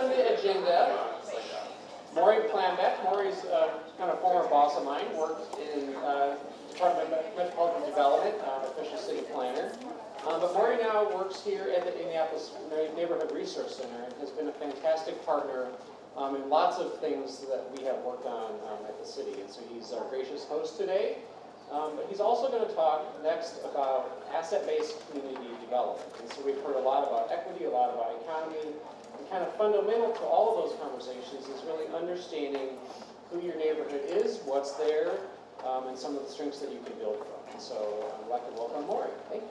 on the agenda, Maury Plambeck. Maury's kind of former boss of mine, worked in Department of Metropolitan Development, official city planner. But Maury now works here at the Indianapolis Neighborhood Resource Center and has been a fantastic partner in lots of things that we have worked on at the city. And so he's our gracious host today. But he's also going to talk next about asset-based community development. And so we've heard a lot about equity, a lot about economy, and kind of fundamental to all of those conversations is really understanding who your neighborhood is, what's there, and some of the strengths that you can build from. And so I'd like to welcome Maury. Thank you.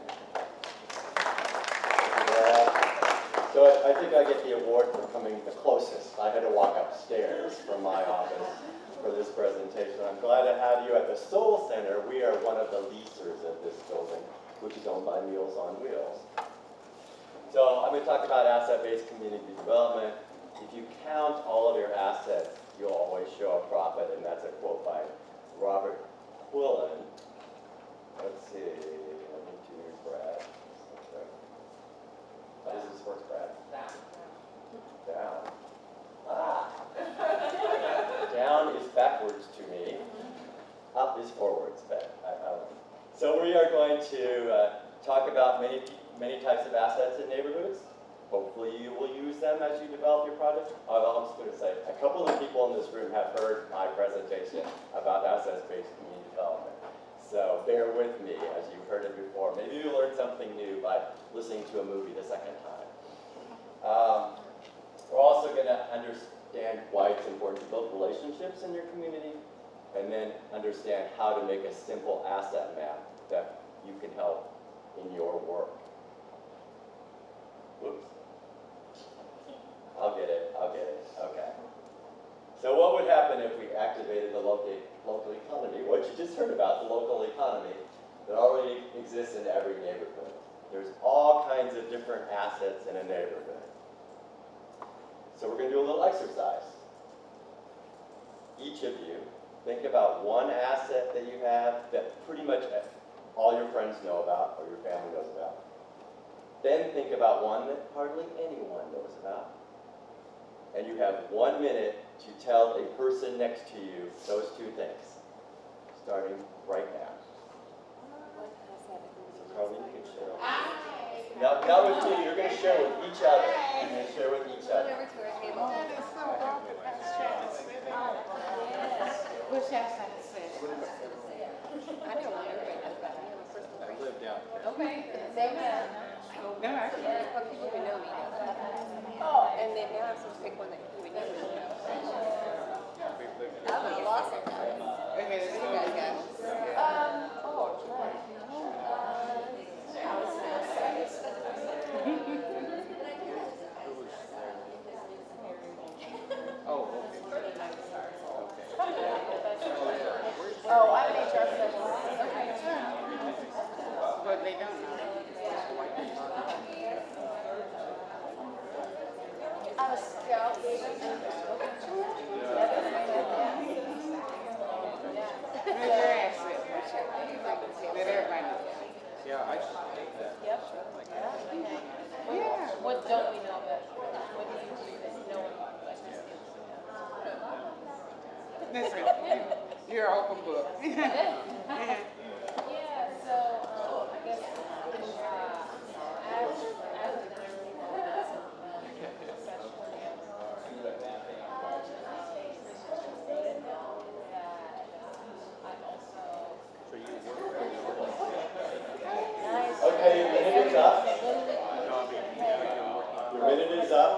So I think I get the award for coming the closest. I had to walk upstairs from my office for this presentation. I'm glad to have you at the Soul Center. We are one of the leasers of this building, which is owned by Meals on Wheels. So I'm going to talk about asset-based community development. If you count all of your assets, you'll always show a profit, and that's a quote by Robert Quillen. Let's see, I need to use Brad. How does this work, Brad? Down. Ah. Down is backwards to me. Up is forwards. So we are going to talk about many types of assets in neighborhoods. Hopefully you will use them as you develop your project. I'm just going to say, a couple of people in this room have heard my presentation about asset-based community development. So bear with me as you've heard it before. Maybe you'll learn something new by listening to a movie the second time. We're also going to understand why it's important to build relationships in your community, and then understand how to make a simple asset map that you can help in your work. Whoops. I'll get it. Okay. So what would happen if we activated the local economy? What you just heard about, the local economy that already exists in every neighborhood. There's all kinds of different assets in a neighborhood. So we're going to do a little exercise. Each of you, think about one asset that you have that pretty much all your friends know about or your family knows about. Then think about one that hardly anyone knows about. And you have 1 minute to tell a person next to you those two things, starting right now. So Carly, you can share. Not with you, you're going to share with each other. You're going to share with each other. Which outside is it? I don't know everybody knows about me. I live down here. Okay. Same here. No, actually. But people who know me know. Oh. And then now I'm supposed to pick one that you would never know. I'm a lost one. Okay, let's go. You guys go. Oh, I'm an HR specialist. But they don't know. I'm a scout. Let everybody know. Yeah, I should take that. Yep. Yeah. What don't we know about? What do you do that no one Listen, you're an open book. Yeah, so I guess Okay, your minute is up. Your minute is up.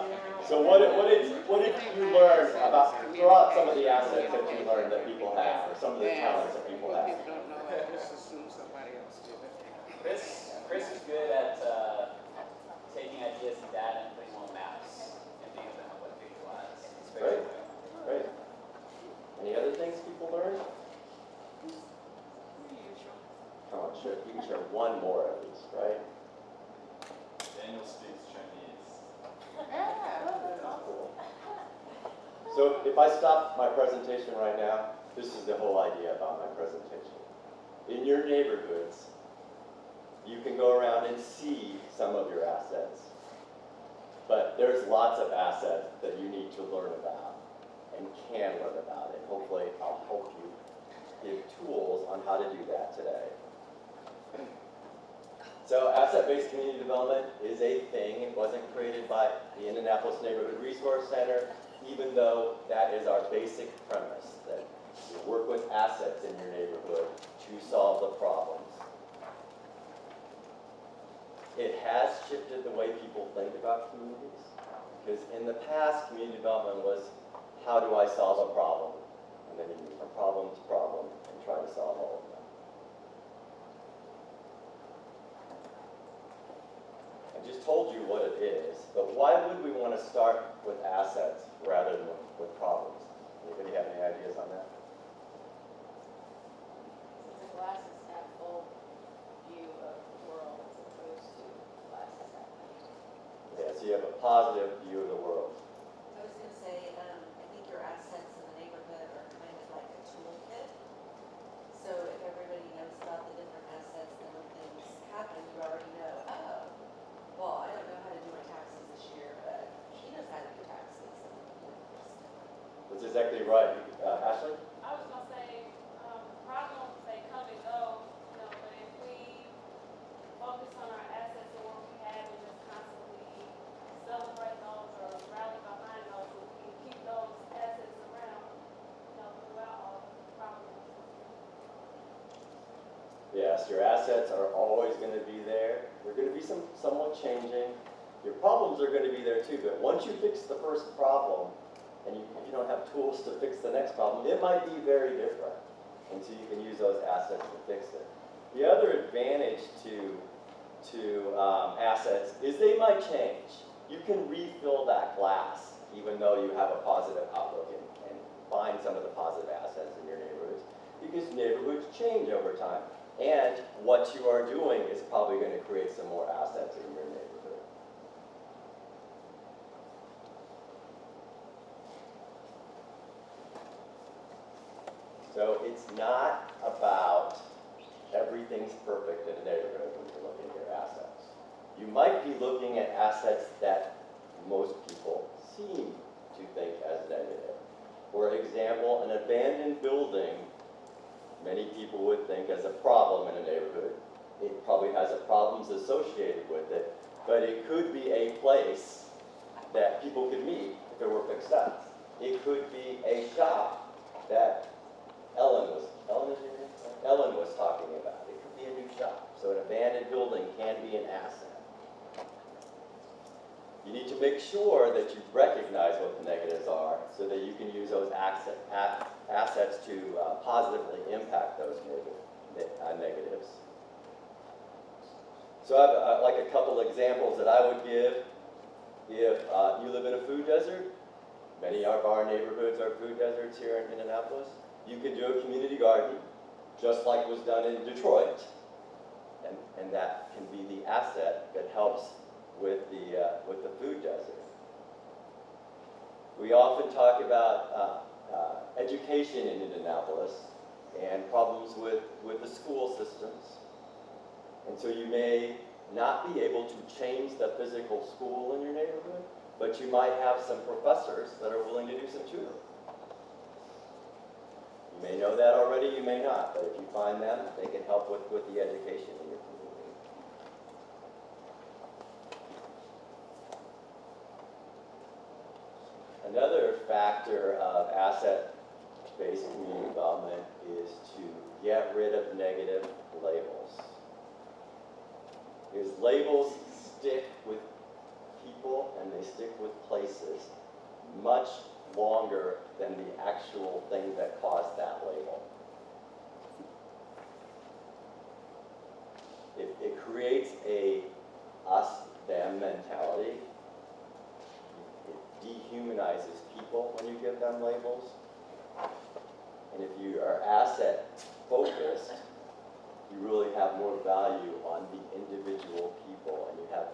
So what did you learn about, throw out some of the assets that you learned that people have, or some of the talents that people have? People don't know, I just assume somebody else did it. Chris is good at taking ideas and data and putting them on maps and being able to help with visualize. It's very Great, good. great. Any other things people learned? Come on, sure. You can share one more at least, right? Daniel speaks Chinese. Cool. So if I stop my presentation right now, this is the whole idea about my presentation. In your neighborhoods, you can go around and see some of your assets. But there's lots of assets that you and can learn about it. Hopefully, I'll help you give tools on how to do that today. So asset-based community development is a thing. It wasn't created by the Indianapolis Neighborhood Resource Center, even though that is our basic premise, that you work with assets in your neighborhood to solve the problems. It has shifted the way people think about communities, because in the past, community development was, how do I solve a problem? And then you move from problem to problem and try to solve all of them. I just told you what it is, but why would we want to start with assets rather than with problems? Anybody have any ideas on that? The glass is half full view of the world as opposed to glass is half empty. Yeah, so you have a positive view of the world. I was gonna say, I think your assets in the neighborhood are kind of like a toolkit. So if everybody knows about the different assets, then when things happen, you already know, oh, well, I don't know how to do my taxes this year, but she knows how to do taxes. That's exactly right. Ashley? I was gonna say, problems, they come and go, but if we focus on our assets and what we have and just constantly celebrate those or rally behind those, and we can keep those assets around, throughout all the problems. Yes, your assets are always going to be there. They're going to be somewhat changing. Your problems are going to be there too, but once you fix the first problem, and if you don't have tools to fix the next problem, it might be very different. And so you can use those assets to fix it. The other advantage to assets is they might change. You can refill that glass, even though you have a positive outlook and find some of the positive assets in your neighborhoods, because neighborhoods change over time. And what you are doing is probably going to create some more assets in your neighborhood. So it's not about everything's perfect in a neighborhood when you're looking at your assets. You might be looking at assets that most people seem to think as negative. For example, an abandoned building, many people would think as a problem in a neighborhood. It probably has problems associated with it, but it could be a place that people could meet if it were fixed up. It could be a shop that Ellen was talking about. It could be a new shop. So an abandoned building can be an asset. You need to make sure that you recognize what the negatives are so that you can use those assets to positively impact those negatives. So I have like a couple examples that I would give. If you live in a food desert, many of our neighborhoods are food deserts here in Indianapolis, you could do a community garden, just like was done in Detroit. And that can be the asset that helps with the food desert. We often talk about education in Indianapolis and problems with the school systems. And so you may not be able to change the physical school in your neighborhood, but you might have some professors that are willing to do some tutoring. You may know that already, you may not, but if you find them, they can help with the education in your community. Another factor of asset-based community development is to get rid of negative labels. Because labels stick with people and they stick with places much longer than the actual thing that caused that label. It creates a us-them mentality. It dehumanizes people when you give them labels. And if you are asset-focused, you really have more value on the individual people, and you have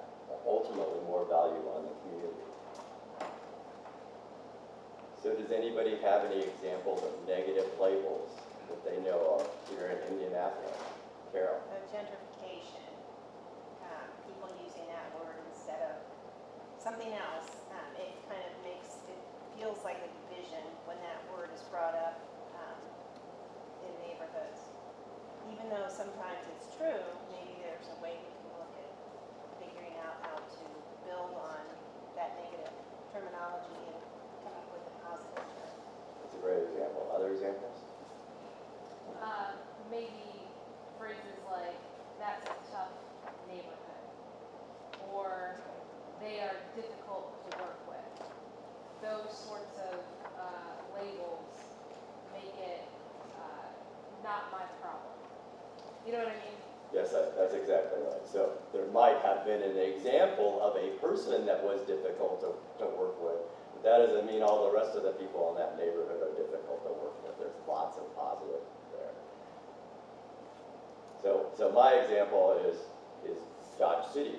ultimately more value on the community. So does anybody have any examples of negative labels that they know of here in Indianapolis? Carol? Gentrification, people using that word instead of something else. It kind of feels like a division when sometimes it's true, maybe there's a way we can look at figuring out how to build on that negative terminology and come up with a positive term. That's a great example. Other examples? Maybe phrases like, that's a tough neighborhood, or they are difficult to work with. Those sorts of labels make it not my problem. You know what I mean? Yes, that's exactly right. So there might have been an example of a person that was difficult to work with, but that doesn't mean all the rest of the people in that neighborhood are difficult to work with. There's lots of positive there. So my example is Dodge City.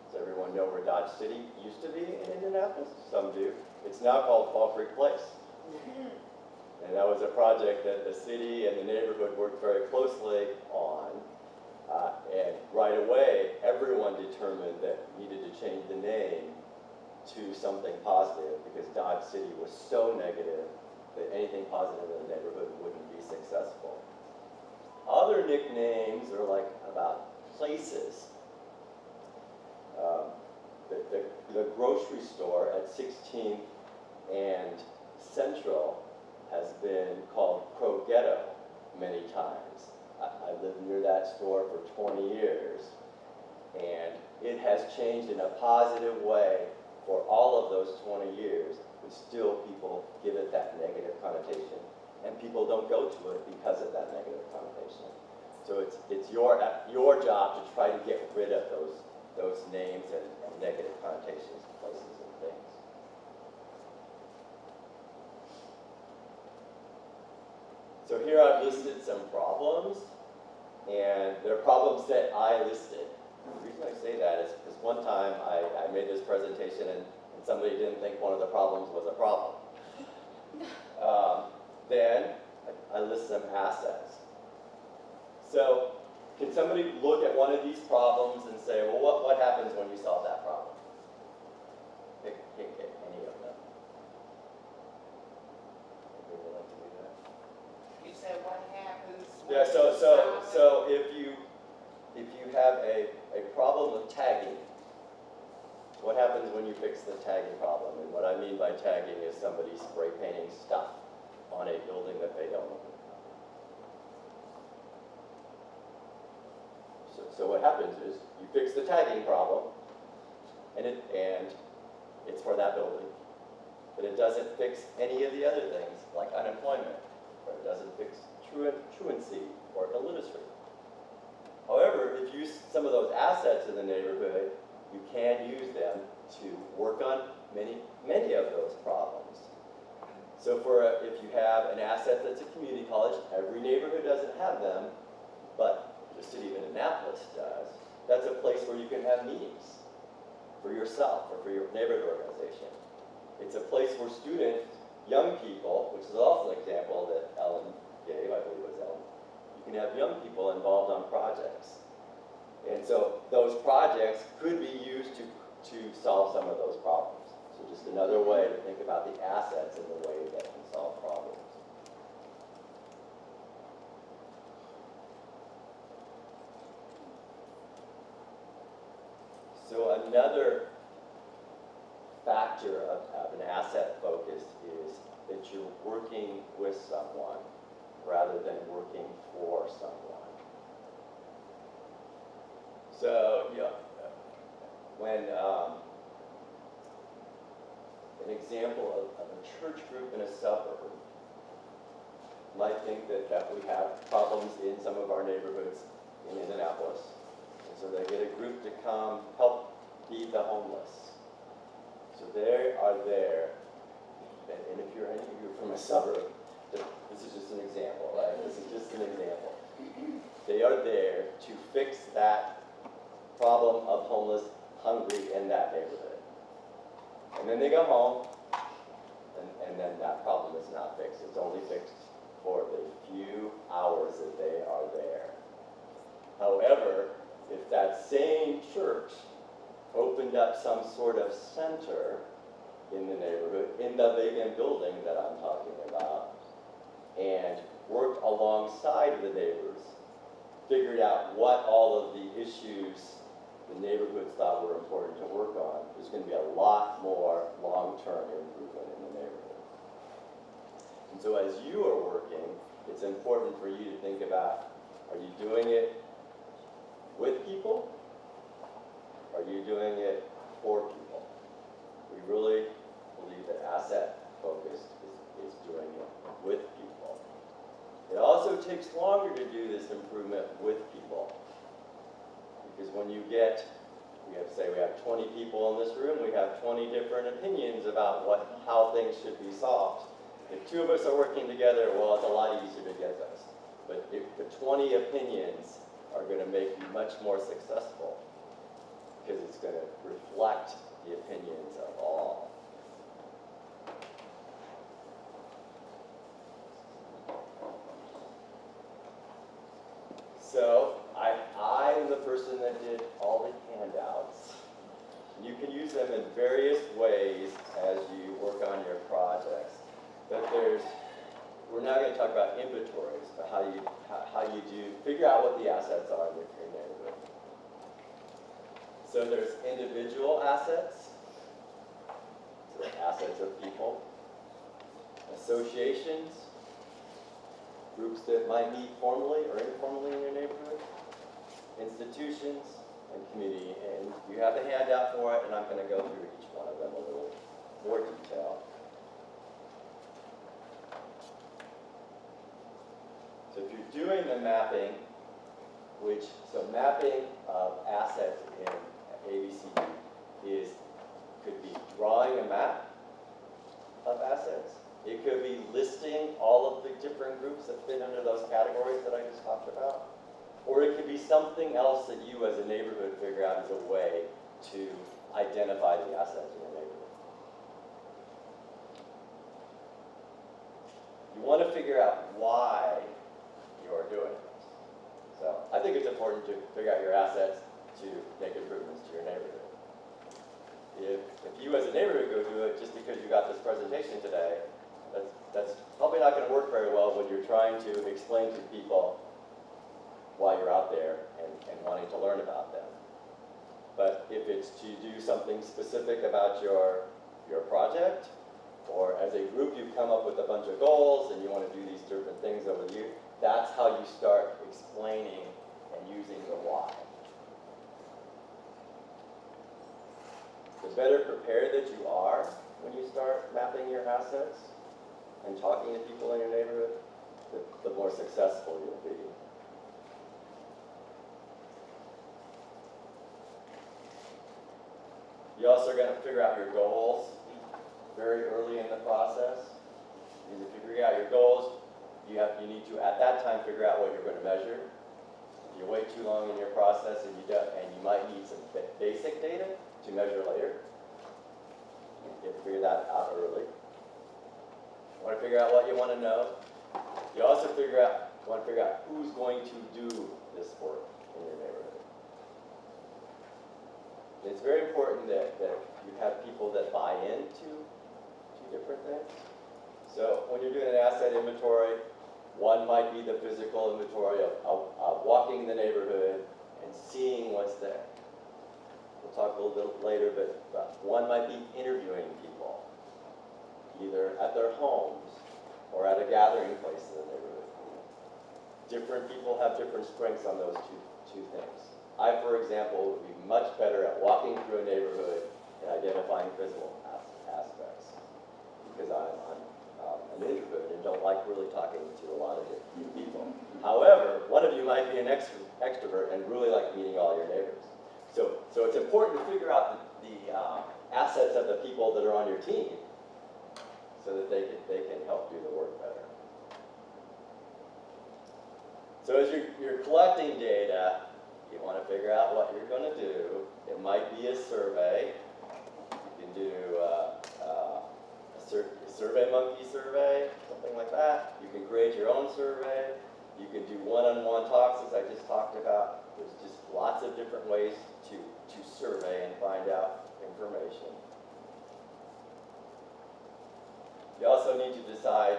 Does everyone know where Dodge City used to be in Indianapolis? Some do. It's now called Fall Creek Place. And that was a project that the city and the neighborhood worked very closely on. And right away, everyone determined that we needed to change the name to something positive because Dodge City was so negative that anything positive in the neighborhood wouldn't be successful. Other nicknames are like about places. The grocery store at 16th and Central has been called Pro Ghetto many times. I lived near that store for 20 years, and it has changed in a positive way for all of those 20 years, but still people give it that negative connotation, and people don't go to it because of that negative connotation. So it's your job to try to get rid of those names and negative connotations of places and things. So here I've listed some problems, and they're problems that I listed. The reason I say that is because one time I made this presentation and somebody didn't think one of the problems was a problem. Then I list some assets. So can somebody look at one of these problems and say, well, what happens when you solve that problem? Pick any of them. Anybody would like to do that? You said what happens? Yeah, so if you have a problem with tagging, what happens when you fix the tagging problem? And what I mean by tagging is somebody spray painting stuff on a building that they don't own. So what happens is you fix the tagging problem, and it's for that building, but it doesn't fix any of the other things like unemployment, or it doesn't fix truancy or illiteracy. However, if you use some of those assets in the neighborhood, you can use them to work on many of those problems. So if you have an asset that's a community college, every neighborhood doesn't have them, but the city of Indianapolis does. That's a place where you can have meetings for yourself or for your neighborhood organization. It's a place where students, young people, which is also an example that Ellen gave, I believe it was Ellen, you can have young people involved on projects. And so those projects could be used to solve some of those problems. So just another way to think about the assets and the way that can solve problems. So another factor of an asset focus is that you're working with someone rather than working for someone. So, when an example of a church group in a suburb might think that we have problems in some of our neighborhoods in Indianapolis. And so they get a group to come help feed the homeless. So they are there, and if you're from a suburb, this is just an example, right? This is just an example. They are there to fix that problem of homeless, hungry in that neighborhood. And then they go home, and then that problem is not fixed. It's only fixed for the few hours that they are there. However, if that same church opened up some sort of center in the neighborhood, in the vacant building that I'm talking about, and worked alongside the neighbors figured out what all of the issues the neighborhoods thought were important to work on, there's going to be a lot more long-term improvement in the neighborhood. And so as you are working, it's important for you to think about, are you doing it with people? Are you doing it for people? We really believe that asset focused is doing it with people. It also takes longer to do this improvement with people. Because when you get, we have 20 people in this room, we have 20 different opinions about how things should be solved. If 2 of us are working together, well, it's a lot easier to get those. But if the 20 opinions are going to make you much more successful, because it's going to reflect the opinions of all. So I'm the person that did all the handouts. You can use them in various ways as you work on your projects. But we're not going to talk about inventories, but how you figure out what the assets are in your neighborhood. So there's individual assets, so assets of people, associations, groups that might meet formally or informally in your neighborhood, institutions, and community. And you have the handout for it, and I'm going to go through each one of them a little more detail. So if you're doing the mapping, so mapping of assets in ABCD could be drawing a map of assets. It could be listing all of the different groups that fit under those categories that I just talked about. Or it could be something else that you as a neighborhood figure out as a way to identify the assets in your neighborhood. You want to figure out why you're doing this. So I think it's important to figure out your assets to make improvements to your neighborhood. If you as a neighborhood go do it just because you got this presentation today, that's probably not going to work very well when you're trying to explain to people why you're out there and wanting to learn about them. But if it's to do something specific about your project, or as a group you've come up with a bunch of goals and you want to do these different things over the year, that's how you start explaining and using the why. The better prepared that you are when you start mapping your assets and talking to people in your neighborhood, the more successful you'll be. You also are going to figure out your goals very early in the process. Because if you figure out your goals, you need to at that time figure out what you're going to measure. If you wait too long in your process and you might need some basic data to measure later, you have to figure that out early. You want to figure out what you want to know. You also want to figure out who's going to do this work in your neighborhood. It's very important that you have people that buy into different things. So when you're doing an asset inventory, one might be the physical inventory of walking the neighborhood and seeing what's there. We'll talk a little bit later, but one might be interviewing people, either at their homes or at a gathering place in the neighborhood. Different people have different strengths on those two things. I, for example, would be much better at walking through a neighborhood and identifying physical aspects, because I'm an introvert and don't like really talking to a lot of new people. However, one of you might be an extrovert and really like meeting all your neighbors. So it's important to figure out the assets of the people that are on your team so that they can help do the work better. So as you're collecting data, you want to figure out what you're going to do. It might be a survey. You can do a survey monkey survey, something like that. You can create your own survey. You can do one-on-one talks, as I just talked about. There's just lots of different ways to survey and find out information. You also need to decide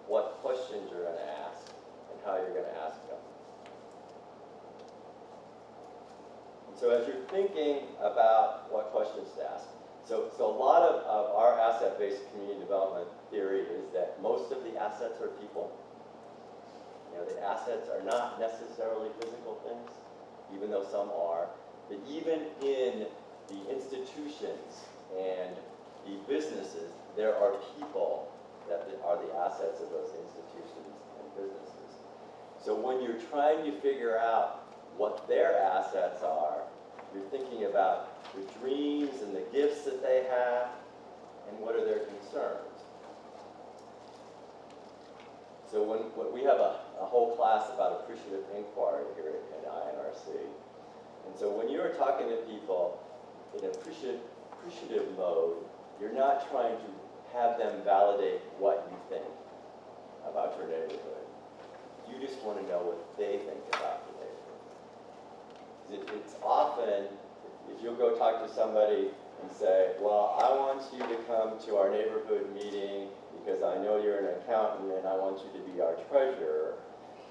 what questions you're going to ask and how you're going to ask them. So as you're thinking about what questions to ask, so a lot of our asset-based community development theory is that most of the assets are people. You know, the assets are not necessarily physical things, even though some are. But even in the institutions and the businesses, there are people that are the assets of those institutions and businesses. So when you're trying to figure out what their assets are, you're thinking about the dreams and the gifts that they have, and what are their concerns. So when we have a whole class about appreciative inquiry here at INRC. And so when you're talking to people in appreciative mode, you're not trying to have them validate what you think about your neighborhood. You just want to know what they think about the neighborhood. It's often, if you'll go talk to somebody and say, well, I want you to come to our neighborhood meeting because I know you're an accountant and I want you to be our treasurer,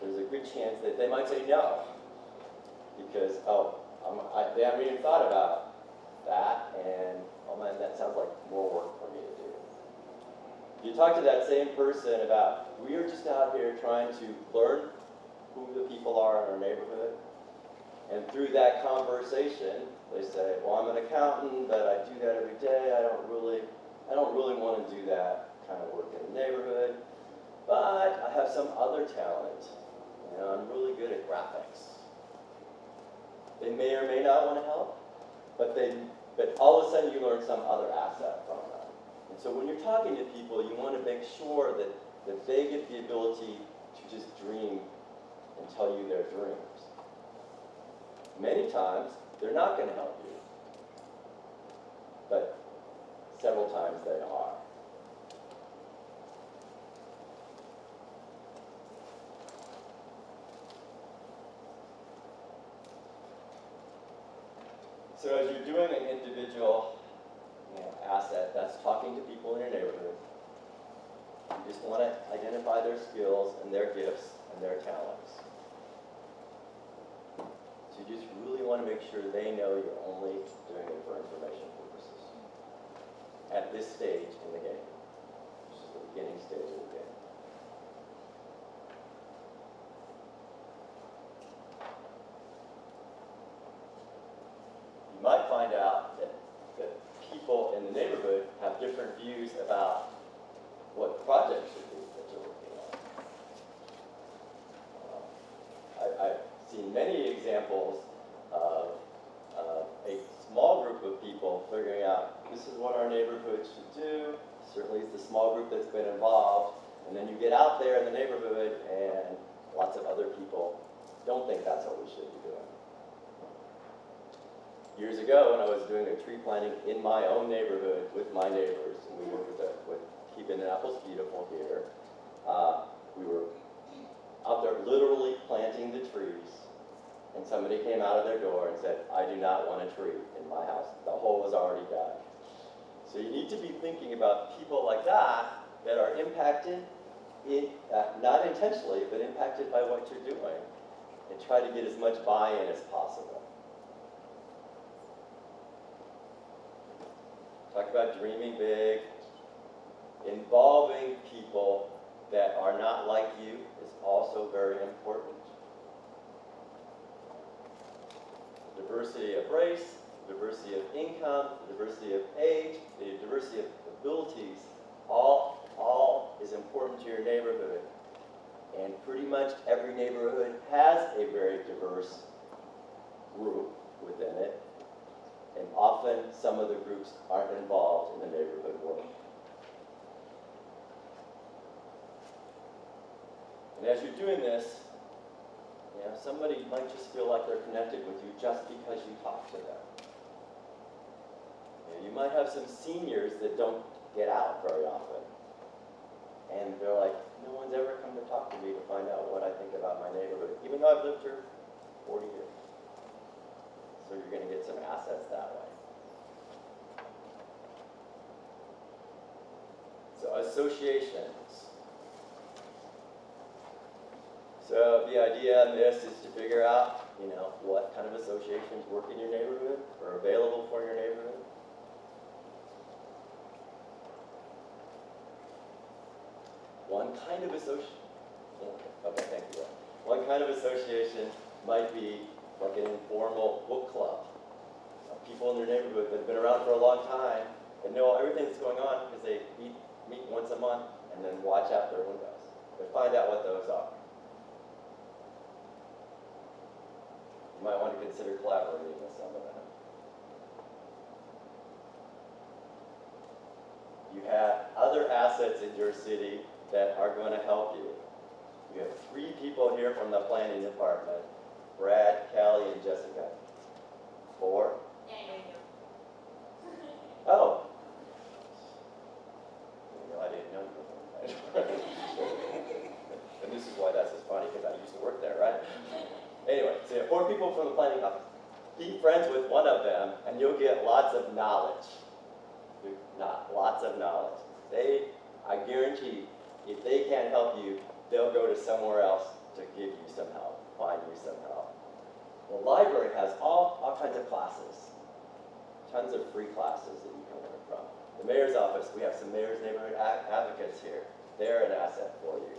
there's a good chance that they might say no. Because, they haven't even thought about that, and oh man, that sounds like more work for me to do. You talk to that same person about, we are just out here trying to learn who the people are in our neighborhood. And through that conversation, they say, well, I'm an accountant, but I do that every day. I don't really want to do that kind of work in the neighborhood. But I have some other talent. You know, I'm really good at graphics. They may or may not want to help, but all of a sudden you learn some other asset from them. And so when you're talking to people, you want to make sure that they get the ability to just dream and tell you their dreams. Many times, they're not going to help you, but several times they are. So as you're doing an individual asset, that's talking to people in your neighborhood. You just want to identify their skills and their gifts and their talents. So you just really want to make sure they know you're only doing it for information purposes at this stage in the game, which is the beginning stage of the game. You might find out that people in the neighborhood have different views about what projects should be that you're working on. I've seen many examples of a small group of people figuring out this is what our neighborhood should do. Certainly it's the small group that's been involved. And then you get out there in the neighborhood and lots of other people don't think that's what we should be doing. Years ago, when I was doing a tree planting in my own neighborhood with my neighbors, and we worked with Keep Indianapolis Beautiful here, we were out there literally planting the trees, and somebody came out of their door and said, I do not want a tree in my house. The hole was already dug. So you need to be thinking about people like that are impacted, not intentionally, but impacted by what you're doing, and try to get as much buy-in as possible. Talk about dreaming big. Involving people that are not like you is also very important. Diversity of race, diversity of income, diversity of age, the diversity of abilities, all is important to your neighborhood. And pretty much every neighborhood has a very diverse group within it. And often some of the groups aren't involved in the neighborhood work. And as you're doing this, somebody might just feel like they're connected with you just because you talk to them. You might have some seniors that don't get out very often. And they're like, no one's ever come to talk to me to find out what I think about my neighborhood, even though I've lived here 40 years. So you're going to get some assets that way. So associations. So the idea in this is to figure out You know, what kind of associations work in your neighborhood or available for your neighborhood? One kind of association, okay, thank you. One kind of association might be like an informal book club. People in their neighborhood that have been around for a long time and know everything that's going on because they meet once a month and then watch out their windows. But find out what those are. You might want to consider collaborating with some of them. You have other assets in your city that are going to help you. You have 3 people here from the planning department, Brad, Callie, and Jessica. 4? Oh. I didn't know you were there. And this is why that's just funny, because I used to work there, right? Anyway, so you have 4 people from the planning office. Be friends with one of them, and you'll get lots of knowledge. Lots of knowledge. I guarantee, if they can't help you, they'll go to somewhere else to give you some help, find you some help. The library has all kinds of classes. Tons of free classes that you can learn from. The mayor's office, we have some mayor's neighborhood advocates here. They're an asset for you.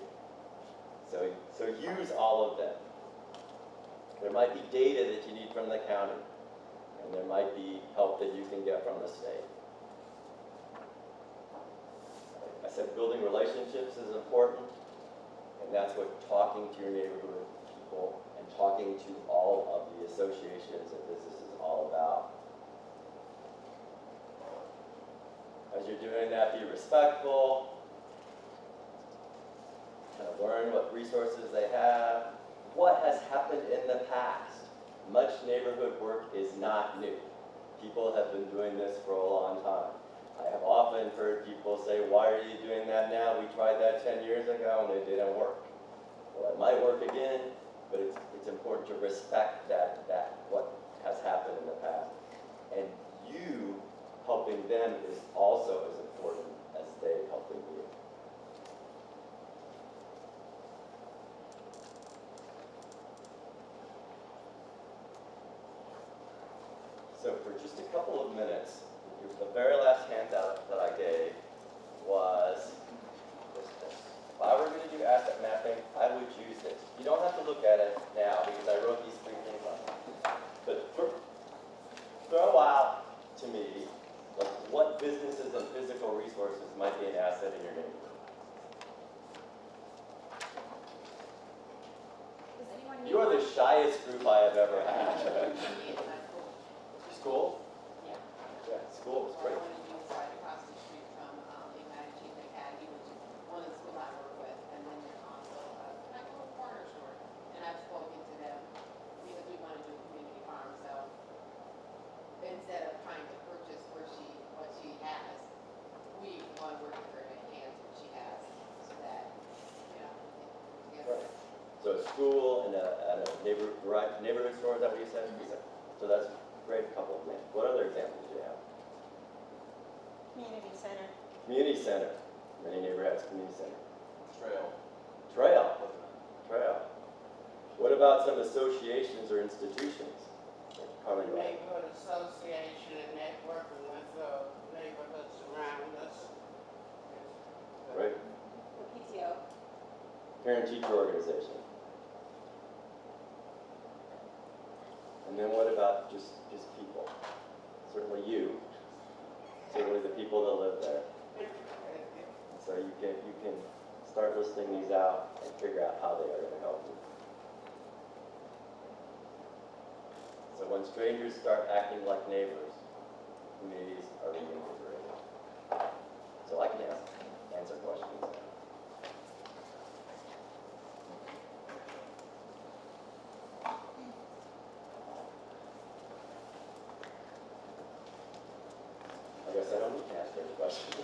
So use all of them. There might be data that you need from the county, and there might be help that you can get from the state. I said building relationships is important, and that's what talking to your neighborhood people and talking to all of the associations that this is all about. As you're doing that, be respectful, kind of learn what resources they have, what has happened in the past. Much neighborhood work is not new. People have been doing this for a long time. I have often heard people say, why are you doing that now? We tried that 10 years ago and it didn't work. Well, it might work again, but it's important to respect that what has happened in the past. And you helping them is also as important as they helping you. So for just a couple of minutes, the very last handout that I gave was this. If I were going to do asset mapping, I would use this. You don't have to look at it now because I wrote these 3 things on it. But throw out to me what businesses and physical resources might be an asset in your neighborhood. You are the shyest group I have ever had. School? Yeah, school is great. Right across the street from the United Chief Academy, which is one of the schools I work with, and then there's also a like a little corner store. And I've spoken to them because we want to do a community farm, so instead of trying to purchase what she has, we want to work with her and enhance what she has, so that together. Right. So a school and a neighborhood store, is that what you said? So that's a great couple of names. What other examples do you have? Community center. Community center. Many neighborhoods, community center. Trail. What about some associations or institutions? Carly, go ahead. Neighborhood association and networking with the neighborhoods around us. Right. The PTO. Parent-teacher organization. And then what about just people? Certainly you. Certainly the people that live there. So you can start listing these out and figure out how they are going to help you. So when strangers start acting like neighbors, communities are reinvigorated. So I can answer questions now. I guess I don't need to answer any questions.